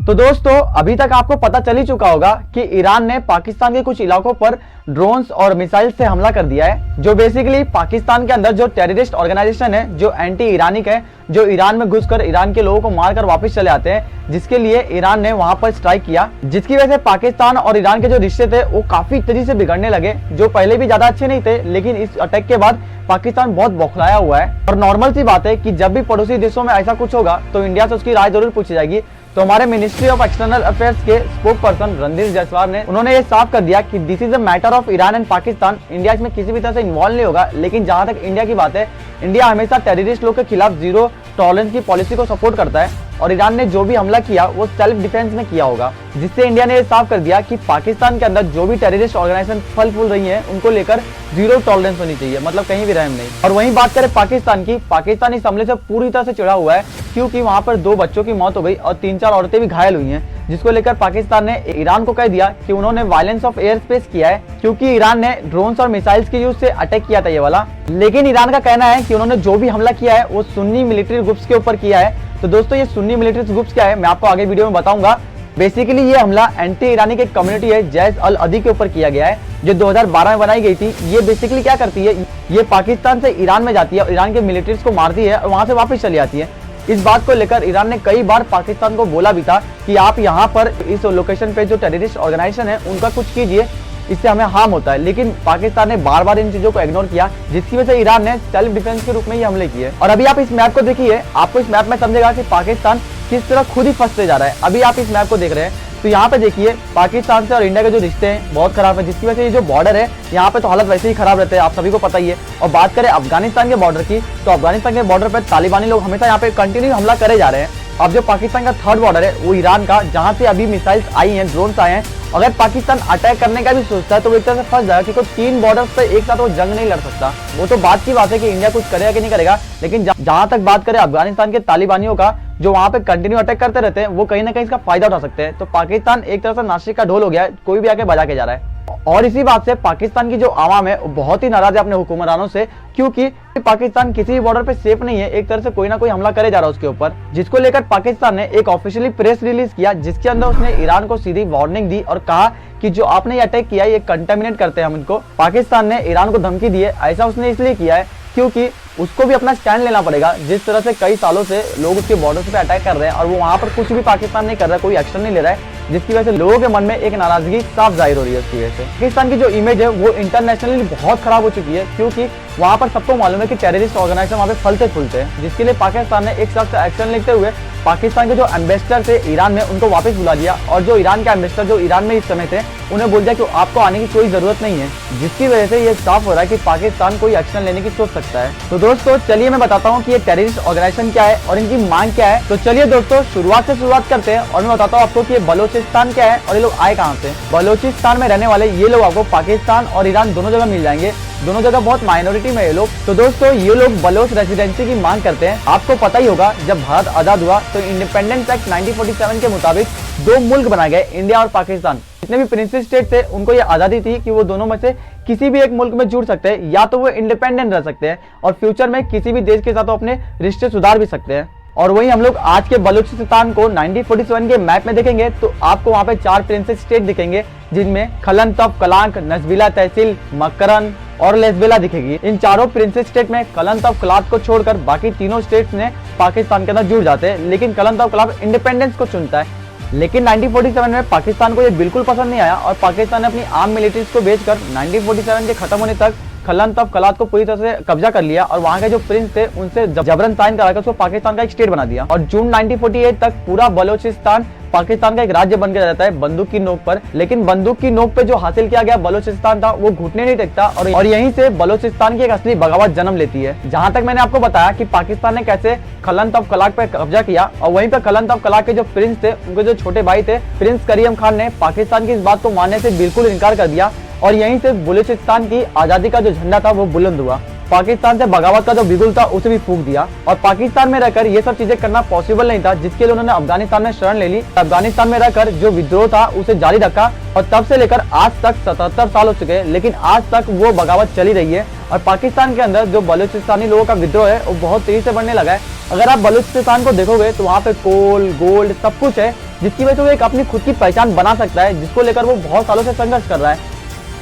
तो दोस्तों अभी तक आपको पता चल ही चुका होगा कि ईरान ने पाकिस्तान के कुछ इलाकों पर ड्रोन्स और मिसाइल से हमला कर दिया है, जो बेसिकली पाकिस्तान के अंदर जो टेररिस्ट ऑर्गेनाइजेशन है, जो एंटी ईरानिक है, जो ईरान में घुसकर ईरान के लोगों को मारकर वापस चले आते हैं, जिसके लिए ईरान ने वहां पर स्ट्राइक किया, जिसकी वजह से पाकिस्तान और ईरान के जो रिश्ते थे वो काफी तेजी से बिगड़ने लगे, जो पहले भी ज्यादा अच्छे नहीं थे, लेकिन इस अटैक के बाद पाकिस्तान बहुत बौखलाया हुआ है। और नॉर्मल सी बात है कि जब भी पड़ोसी देशों में ऐसा कुछ होगा तो इंडिया से उसकी राय जरूर पूछी जाएगी। तो हमारे मिनिस्ट्री ऑफ एक्सटर्नल अफेयर्स के स्पोक पर्सन रणधीर जायसवाल ने उन्होंने ये साफ कर दिया कि this is a matter of Iran and Pakistan. India इसमें किसी भी तरह से इन्वॉल्व नहीं होगा, लेकिन जहां तक इंडिया की बात है, इंडिया हमेशा टेररिस्ट लोग के खिलाफ जीरो टॉलरेंस की पॉलिसी को सपोर्ट करता है और ईरान ने जो भी हमला किया वो सेल्फ डिफेंस में किया होगा, जिससे इंडिया ने ये साफ कर दिया कि पाकिस्तान के अंदर जो भी टेररिस्ट ऑर्गेनाइजेशन फल फूल रही है उनको लेकर जीरो टॉलरेंस होनी चाहिए, मतलब कहीं भी रहम नहीं। और वहीं बात करें पाकिस्तान की, पाकिस्तान इस हमले से पूरी तरह से चिढ़ा हुआ है, क्योंकि वहां पर 2 बच्चों की मौत हो गई और 3-4 औरतें भी घायल हुई हैं, जिसको लेकर पाकिस्तान ने ईरान को कह दिया कि उन्होंने वायलेंस ऑफ एयर स्पेस किया है, क्योंकि ईरान ने ड्रोन्स और मिसाइल्स के यूज से अटैक किया था ये वाला। लेकिन ईरान का कहना है कि उन्होंने जो भी हमला किया है वो सुन्नी मिलिट्री ग्रुप्स के ऊपर किया है। तो दोस्तों ये सुन्नी मिलिट्री ग्रुप्स क्या है मैं आपको आगे वीडियो में बताऊंगा। बेसिकली ये हमला एंटी ईरानी एक कम्युनिटी है जैश अल अदी के ऊपर किया गया है, जो 2012 में बनाई गई थी। ये बेसिकली क्या करती है, ये पाकिस्तान से ईरान में जाती है और ईरान के मिलिट्रीज को मारती है और वहां से वापस चली आती है। इस बात को लेकर ईरान ने कई बार पाकिस्तान को बोला भी था कि आप यहाँ पर इस लोकेशन पे जो टेररिस्ट ऑर्गेनाइजेशन है उनका कुछ कीजिए, इससे हमें हार्म होता है। लेकिन पाकिस्तान ने बार बार इन चीजों को इग्नोर किया, जिसकी वजह से ईरान ने सेल्फ डिफेंस के रूप में ये हमले किए। और अभी आप इस मैप को देखिए, आपको इस मैप में समझेगा कि पाकिस्तान किस तरह खुद ही फंसते जा रहा है। अभी आप इस मैप को देख रहे हैं तो यहाँ पे देखिए पाकिस्तान से और इंडिया के जो रिश्ते हैं बहुत खराब है, जिसकी वजह से ये जो बॉर्डर है यहाँ पे तो हालत वैसे ही खराब रहते हैं, आप सभी को पता ही है। और बात करें अफगानिस्तान के बॉर्डर की, तो अफगानिस्तान के बॉर्डर पर तालिबानी लोग हमेशा यहाँ पे कंटिन्यू हमला करे जा रहे हैं। अब जो पाकिस्तान का 3rd बॉर्डर है वो ईरान का, जहां से अभी मिसाइल्स आई हैं, ड्रोन्स आए हैं, अगर पाकिस्तान अटैक करने का भी सोचता है तो वो एक तरह से फंस जाएगा, क्योंकि 3 बॉर्डर पे एक साथ वो जंग नहीं लड़ सकता। वो तो बात की बात है कि इंडिया कुछ करेगा कि नहीं करेगा, लेकिन जहां तक बात करें अफगानिस्तान के तालिबानियों का, जो वहां पे कंटिन्यू अटैक करते रहते हैं, वो कहीं ना कहीं इसका फायदा उठा सकते हैं। तो पाकिस्तान एक तरह से नासिक का ढोल हो गया है, कोई भी आके बजा के जा रहा है। और इसी बात से पाकिस्तान की जो आवाम है वो बहुत ही नाराज है अपने हुक्मरानों से, क्योंकि पाकिस्तान किसी भी बॉर्डर पे सेफ नहीं है, एक तरह से कोई ना कोई हमला करे जा रहा है उसके ऊपर, जिसको लेकर पाकिस्तान ने एक ऑफिशियली प्रेस रिलीज किया, जिसके अंदर उसने ईरान को सीधी वार्निंग दी और कहा कि जो आपने ये अटैक किया ये कंटामिनेट करते हैं हम इनको। पाकिस्तान ने ईरान को धमकी दी है, ऐसा उसने इसलिए किया है क्योंकि उसको भी अपना स्टैंड लेना पड़ेगा। जिस तरह से कई सालों से लोग उसके बॉर्डर्स पे अटैक कर रहे हैं और वो वहां पर कुछ भी पाकिस्तान नहीं कर रहा है, कोई एक्शन नहीं ले रहा है, जिसकी वजह से लोगों के मन में एक नाराजगी साफ जाहिर हो रही है। उसकी वजह से पाकिस्तान की जो इमेज है वो इंटरनेशनली बहुत खराब हो चुकी है, क्योंकि वहां पर सबको मालूम है कि टेररिस्ट ऑर्गेनाइजेशन वहां पे फलते फूलते हैं, जिसके लिए पाकिस्तान ने एक सख्त एक्शन लेते हुए पाकिस्तान के जो एम्बेसडर थे ईरान में उनको वापस बुला दिया, और जो ईरान के एम्बेसडर जो ईरान में इस समय थे उन्हें बोल दिया कि आपको आने की कोई जरूरत नहीं है, जिसकी वजह से ये साफ हो रहा है कि पाकिस्तान कोई एक्शन लेने की सोच सकता है। तो दोस्तों चलिए मैं बताता हूँ कि ये टेररिस्ट ऑर्गेनाइजेशन क्या है और इनकी मांग क्या है। तो चलिए दोस्तों शुरुआत करते हैं और मैं बताता हूँ आपको कि ये बलोचिस्तान क्या है और ये लोग आए कहाँ से। बलोचिस्तान में रहने वाले ये लोग आपको पाकिस्तान और ईरान दोनों जगह मिल जाएंगे, दोनों जगह बहुत माइनॉरिटी में ये लोग। तो दोस्तों ये लोग बलोच रेजिडेंसी की मांग करते हैं। आपको पता ही होगा जब भारत आजाद हुआ तो इंडिपेंडेंस एक्ट 1947 के मुताबिक 2 मुल्क बनाए गए, इंडिया और पाकिस्तान। जितने भी प्रिंसेस स्टेट थे उनको ये आजादी थी कि वो दोनों में से किसी भी एक मुल्क में जुड़ सकते हैं, या तो वो इंडिपेंडेंट रह सकते हैं और फ्यूचर में किसी भी देश के साथ अपने रिश्ते सुधार भी सकते हैं। और वहीं हम लोग आज के बलूचिस्तान को 1947 के मैप में देखेंगे तो आपको वहां पे 4 प्रिंसेस स्टेट दिखेंगे, जिनमें खलन तफ कलांक, नजबिला तहसील, मकरन और लेसबेला दिखेगी। इन चारों प्रिंसेस स्टेट में कलन तफ कलात को छोड़कर बाकी तीनों स्टेट्स ने पाकिस्तान के अंदर जुड़ जाते हैं, लेकिन कलन तफ कलात इंडिपेंडेंस को चुनता है। लेकिन 1947 में पाकिस्तान को ये बिल्कुल पसंद नहीं आया और पाकिस्तान ने अपनी आर्म मिलिट्रीज को बेचकर 1947 के खत्म होने तक खलन तफ कलात को पूरी तरह से कब्जा कर लिया और वहां के जो प्रिंस थे उनसे जबरन साइन कराकर उसको पाकिस्तान का एक स्टेट बना दिया। और जून 1948 तक पूरा बलोचिस्तान पाकिस्तान का एक राज्य बन के रहता है बंदूक की नोक पर। लेकिन बंदूक की नोक पे जो हासिल किया गया बलोचिस्तान था वो घुटने नहीं टेकता और यहीं से बलोचिस्तान की एक असली बगावत जन्म लेती है। जहां तक मैंने आपको बताया कि पाकिस्तान ने कैसे खलन तफ कलाक पे कब्जा किया और वहीं पे खलन तफ कलाक के जो प्रिंस थे उनके जो छोटे भाई थे प्रिंस करीम खान ने पाकिस्तान की इस बात को मानने से बिल्कुल इनकार कर दिया और यहीं से बलूचिस्तान की आजादी का जो झंडा था वो बुलंद हुआ। पाकिस्तान से बगावत का जो बिगुल था उसे भी फूंक दिया और पाकिस्तान में रहकर ये सब चीजें करना पॉसिबल नहीं था, जिसके लिए उन्होंने अफगानिस्तान में शरण ले ली। अफगानिस्तान में रहकर जो विद्रोह था उसे जारी रखा और तब से लेकर आज तक 77 साल हो चुके हैं, लेकिन आज तक वो बगावत चली रही है। और पाकिस्तान के अंदर जो बलूचिस्तानी लोगों का विद्रोह है वो बहुत तेजी से बढ़ने लगा है। अगर आप बलूचिस्तान को देखोगे तो वहाँ पे कोल, गोल्ड सब कुछ है, जिसकी वजह से वो एक अपनी खुद की पहचान बना सकता है, जिसको लेकर वो बहुत सालों से संघर्ष कर रहा है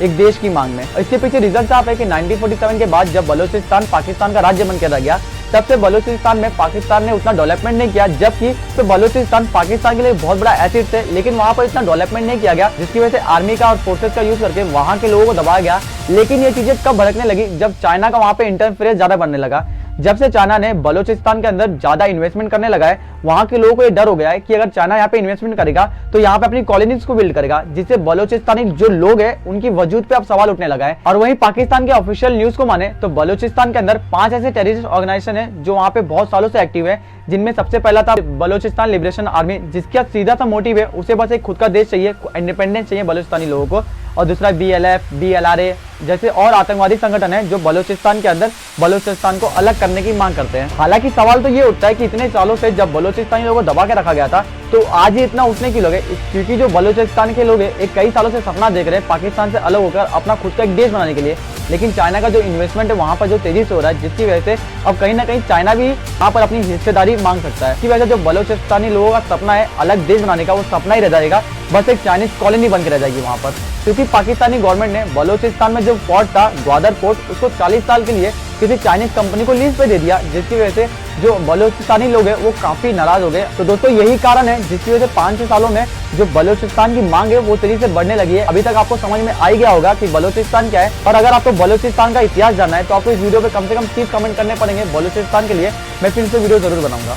एक देश की मांग में। इसके पीछे रीजन साफ है कि 1947 के बाद जब बलूचिस्तान पाकिस्तान का राज्य बनकर रह गया, तब से बलूचिस्तान में पाकिस्तान ने उतना डेवलपमेंट नहीं किया, जबकि तो बलूचिस्तान पाकिस्तान के लिए बहुत बड़ा एसिड थे, लेकिन वहां पर इतना डेवलपमेंट नहीं किया गया, जिसकी वजह से आर्मी का और फोर्सेस का यूज करके वहां के लोगों को दबाया गया। लेकिन ये चीजें कब भड़कने लगी, जब चाइना का वहां पे इंटरफेरेंस ज्यादा बढ़ने लगा। जब से चाइना ने बलूचिस्तान के अंदर ज्यादा इन्वेस्टमेंट करने लगा है, वहां के लोगों को ये डर हो गया है कि अगर चाइना यहाँ पे इन्वेस्टमेंट करेगा तो यहाँ पे अपनी कॉलोनीज को बिल्ड करेगा, जिससे बलूचिस्तानी जो लोग हैं उनकी वजूद पे अब सवाल उठने लगा है। और वहीं पाकिस्तान के ऑफिशियल न्यूज को माने तो बलूचिस्तान के अंदर 5 ऐसे टेररिस्ट ऑर्गेनाइजेशन है जो वहाँ पे बहुत सालों से एक्टिव है, जिनमें सबसे पहला था बलूचिस्तान लिबरेशन आर्मी, जिसका सीधा सा मोटिव है उसे बस एक खुद का देश चाहिए, इंडिपेंडेंस चाहिए बलूचिस्तानी लोगों को। और दूसरा BLF, BLRA जैसे और आतंकवादी संगठन है जो बलूचिस्तान के अंदर बलूचिस्तान को अलग करने की मांग करते हैं। हालांकि सवाल तो ये उठता है कि इतने सालों से जब बलूचिस्तानी लोगों को दबा के रखा गया था, तो आज ही इतना उठने की लोग है, क्योंकि जो बलूचिस्तान के लोग हैं एक कई सालों से सपना देख रहे हैं पाकिस्तान से अलग होकर अपना खुद का एक देश बनाने के लिए। लेकिन चाइना का जो इन्वेस्टमेंट है वहां पर जो तेजी से हो रहा है, जिसकी वजह से अब कहीं ना कहीं चाइना भी वहां पर अपनी हिस्सेदारी मांग सकता है। इसकी वजह से जो बलूचिस्तानी लोगों का सपना है अलग देश बनाने का, वो सपना ही रह जाएगा, बस एक चाइनीज कॉलोनी बन के रह जाएगी वहां पर। क्योंकि पाकिस्तानी गवर्नमेंट ने बलूचिस्तान में जो पोर्ट था ग्वादर पोर्ट, उसको 40 साल के लिए किसी चाइनीज कंपनी को लीज पे दे दिया, जिसकी वजह से जो बलूचिस्तानी लोग हैं वो काफी नाराज हो गए। तो दोस्तों यही कारण है जिसकी वजह से 5-6 सालों में जो बलूचिस्तान की मांग है वो तेजी से बढ़ने लगी है। अभी तक आपको समझ में आ ही गया होगा कि बलूचिस्तान क्या है, और अगर आपको बलूचिस्तान का इतिहास जानना है तो आपको इस वीडियो पे कम से कम 30 कमेंट करने पड़ेंगे बलूचिस्तान के लिए। मैं फिर से वीडियो जरूर बनाऊंगा।